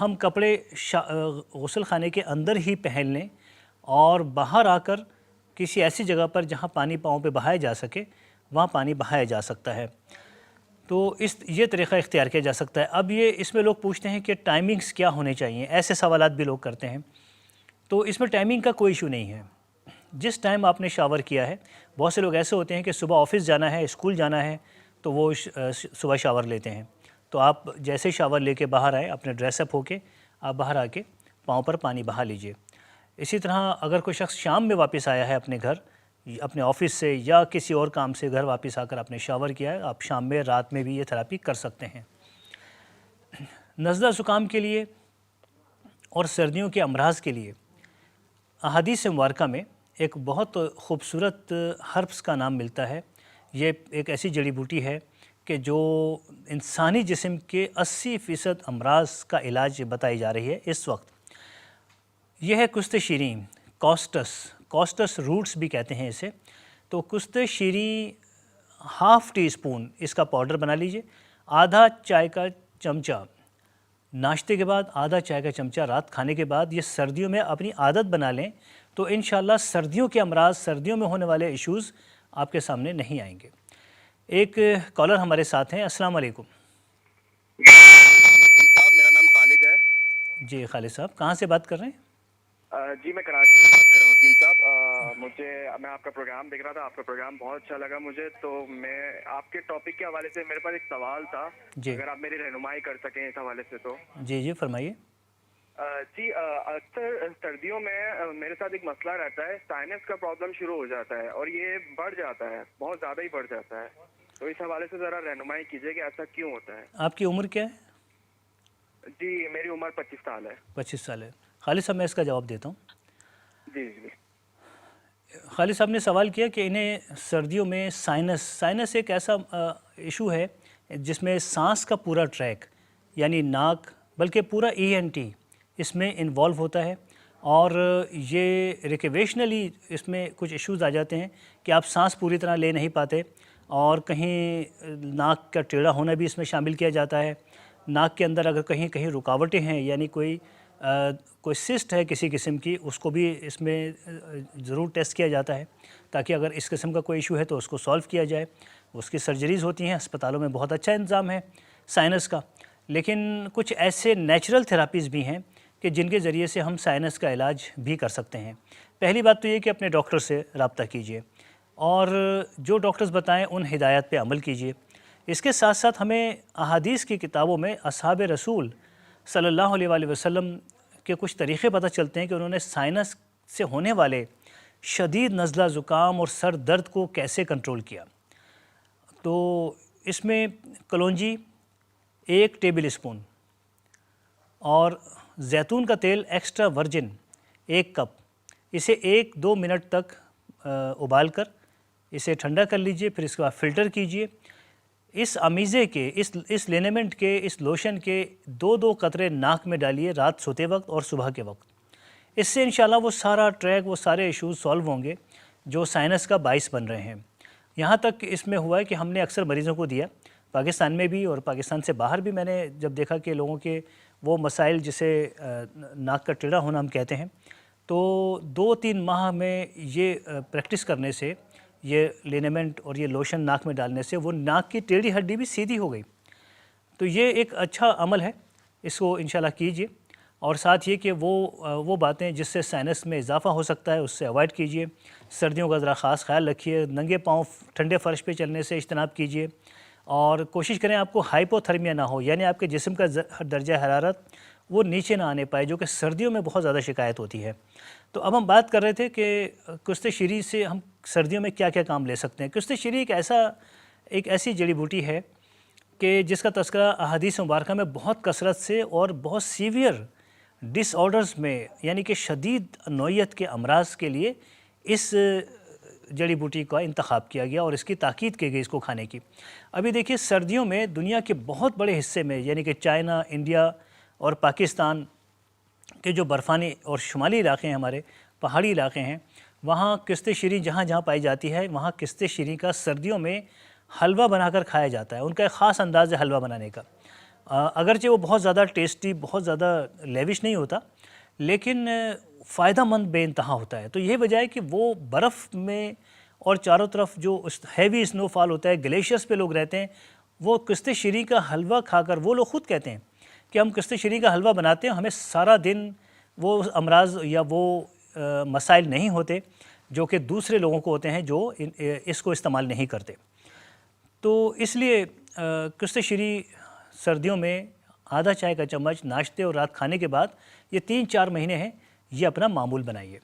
ہم کپڑے غسل خانے کے اندر ہی پہن لیں اور باہر آ کر کسی ایسی جگہ پر جہاں پانی پاؤں پہ بہایا جا سکے وہاں پانی بہایا جا سکتا ہے. تو یہ طریقہ اختیار کیا جا سکتا ہے. اب اس میں لوگ پوچھتے ہیں کہ ٹائمنگز کیا ہونے چاہیے، ایسے سوالات بھی لوگ کرتے ہیں. تو اس میں ٹائمنگ کا کوئی ایشو نہیں ہے. جس ٹائم آپ نے شاور کیا ہے، بہت سے لوگ ایسے ہوتے ہیں کہ صبح آفس جانا ہے، اسکول جانا ہے تو وہ صبح شاور لیتے ہیں. تو آپ جیسے شاور لے کے باہر آئے، اپنے ڈریس اپ ہو کے آپ باہر آ کے پاؤں پر پانی بہا لیجئے. اسی طرح اگر کوئی شخص شام میں واپس آیا ہے اپنے گھر، اپنے آفس سے یا کسی اور کام سے گھر واپس آ کر آپ نے شاور کیا ہے، آپ شام میں رات میں بھی یہ تھراپی کر سکتے ہیں. نزلہ زکام کے لیے اور سردیوں کے امراض کے لیے احادیث مبارکہ میں ایک بہت خوبصورت ہربس کا نام ملتا ہے. یہ ایک ایسی جڑی بوٹی ہے کہ جو انسانی جسم کے 80% امراض کا علاج بتائی جا رہی ہے اس وقت. یہ ہے کست شیریں، کوسٹس روٹس بھی کہتے ہیں اسے. تو کست شیریں ½ ٹی اسپون اس کا پاؤڈر بنا لیجئے. آدھا چائے کا چمچہ ناشتے کے بعد، آدھا چائے کا چمچہ رات کھانے کے بعد. یہ سردیوں میں اپنی عادت بنا لیں تو انشاءاللہ سردیوں کے امراض، سردیوں میں ہونے والے ایشوز آپ کے سامنے نہیں آئیں گے. ایک کالر ہمارے ساتھ ہیں. السلام علیکم. صاحب میرا نام خالد ہے. جی خالد صاحب، کہاں سے بات کر رہے ہیں؟ جی میں کراچی سے بات کر رہا ہوں وکیل صاحب. میں آپ کا پروگرام دیکھ رہا تھا، آپ کا پروگرام بہت اچھا لگا مجھے. تو میں آپ کے ٹاپک کے حوالے سے میرے پاس ایک سوال تھا، جی اگر آپ میری رہنمائی کر سکیں اس حوالے سے تو. جی فرمائیے. جی اکثر سردیوں میں میرے ساتھ ایک مسئلہ رہتا ہے، سائنس کا پرابلم شروع ہو جاتا ہے اور یہ بڑھ جاتا ہے، بہت زیادہ ہی بڑھ جاتا ہے. تو اس حوالے سے ذرا رہنمائی کیجیے کہ ایسا کیوں ہوتا ہے. آپ کی عمر کیا ہے؟ جی میری عمر 25 سال ہے. 25 سال ہے. خالد صاحب میں اس کا جواب دیتا ہوں. جی خالد صاحب نے سوال کیا کہ انہیں سردیوں میں سائنس ایک ایسا ایشو ہے جس میں سانس کا پورا ٹریک، یعنی ناک بلکہ پورا ENT اس میں انوالو ہوتا ہے. اور یہ ریکریشنلی اس میں کچھ ایشوز آ جاتے ہیں کہ آپ سانس پوری طرح لے نہیں پاتے، اور کہیں ناک کا ٹیڑھا ہونا بھی اس میں شامل کیا جاتا ہے. ناک کے اندر اگر کہیں رکاوٹیں ہیں، یعنی کوئی سسٹ ہے کسی قسم کی، اس کو بھی اس میں ضرور ٹیسٹ کیا جاتا ہے تاکہ اگر اس قسم کا کوئی ایشو ہے تو اس کو سالو کیا جائے. اس کی سرجریز ہوتی ہیں، اسپتالوں میں بہت اچھا انتظام ہے سائنس کا. لیکن کچھ ایسے نیچرل تھراپیز بھی ہیں کہ جن کے ذریعے سے ہم سائنس کا علاج بھی کر سکتے ہیں. پہلی بات تو یہ کہ اپنے ڈاکٹر سے رابطہ کیجئے اور جو ڈاکٹرز بتائیں ان ہدایات پہ عمل کیجئے. اس کے ساتھ ساتھ ہمیں احادیث کی کتابوں میں اصحاب رسول صلی اللہ علیہ وآلہ وسلم کے کچھ طریقے پتہ چلتے ہیں کہ انہوں نے سائنس سے ہونے والے شدید نزلہ زکام اور سر درد کو کیسے کنٹرول کیا. تو اس میں کلونجی 1 ٹیبل اسپون اور زیتون کا تیل ایکسٹرا ورجن 1 کپ، اسے 1-2 منٹ تک ابال کر اسے ٹھنڈا کر لیجئے. پھر اس کے بعد فلٹر کیجئے. اس امیزے کے، اس لینمنٹ کے، اس لوشن کے 2 قطرے ناک میں ڈالیے رات سوتے وقت اور صبح کے وقت. اس سے انشاءاللہ وہ سارا ٹریک، وہ سارے ایشوز سالو ہوں گے جو سائنس کا باعث بن رہے ہیں. یہاں تک اس میں ہوا ہے کہ ہم نے اکثر مریضوں کو دیا، پاکستان میں بھی اور پاکستان سے باہر بھی. میں نے جب دیکھا کہ لوگوں کے وہ مسائل جسے ناک کا ٹیڑھا ہونا ہم کہتے ہیں، تو 2-3 ماہ میں یہ پریکٹس کرنے سے، یہ لینمنٹ اور یہ لوشن ناک میں ڈالنے سے وہ ناک کی ٹیڑھی ہڈی بھی سیدھی ہو گئی. تو یہ ایک اچھا عمل ہے، اس کو انشاءاللہ کیجئے. اور ساتھ یہ کہ وہ باتیں جس سے سائنس میں اضافہ ہو سکتا ہے اس سے اوائڈ کیجئے. سردیوں کا ذرا خاص خیال رکھیے. ننگے پاؤں ٹھنڈے فرش پہ چلنے سے اجتناب کیجئے اور کوشش کریں آپ کو ہائپوتھرمیا نہ ہو، یعنی آپ کے جسم کا درجہ حرارت وہ نیچے نہ آنے پائے، جو کہ سردیوں میں بہت زیادہ شکایت ہوتی ہے. تو اب ہم بات کر رہے تھے کہ کست شیریں سے ہم سردیوں میں کیا کیا کام لے سکتے ہیں. کست شیریں ایک ایسی جڑی بوٹی ہے کہ جس کا تذکرہ احادیث مبارکہ میں بہت کثرت سے اور بہت سیویئر ڈس آرڈرز میں، یعنی کہ شدید نوعیت کے امراض کے لیے اس جڑی بوٹی کا انتخاب کیا گیا اور اس کی تاکید کی گئی اس کو کھانے کی. ابھی دیکھیے سردیوں میں دنیا کے بہت بڑے حصے میں، یعنی کہ چائنا، انڈیا اور پاکستان کے جو برفانی اور شمالی علاقے ہیں، ہمارے پہاڑی علاقے ہیں، وہاں کست شیریں جہاں جہاں پائی جاتی ہے وہاں کست شیریں کا سردیوں میں حلوہ بنا کر کھایا جاتا ہے. ان کا ایک خاص انداز ہے حلوہ بنانے کا. اگرچہ وہ بہت زیادہ ٹیسٹی، بہت زیادہ لیوش نہیں ہوتا، لیکن فائدہ مند بے انتہا ہوتا ہے۔ تو یہ وجہ ہے کہ وہ برف میں اور چاروں طرف جو ہیوی اسنو فال ہوتا ہے، گلیشیئرز پہ لوگ رہتے ہیں، وہ کشت شیریں کا حلوہ کھا کر وہ لوگ خود کہتے ہیں کہ ہم کشت شیریں کا حلوہ بناتے ہیں، ہمیں سارا دن وہ امراض یا وہ مسائل نہیں ہوتے جو کہ دوسرے لوگوں کو ہوتے ہیں جو اس کو استعمال نہیں کرتے۔ تو اس لیے کشت شیریں سردیوں میں آدھا چائے کا چمچ ناشتے اور رات کھانے کے بعد، یہ 3-4 مہینے ہیں، یہ اپنا معمول بنائیے۔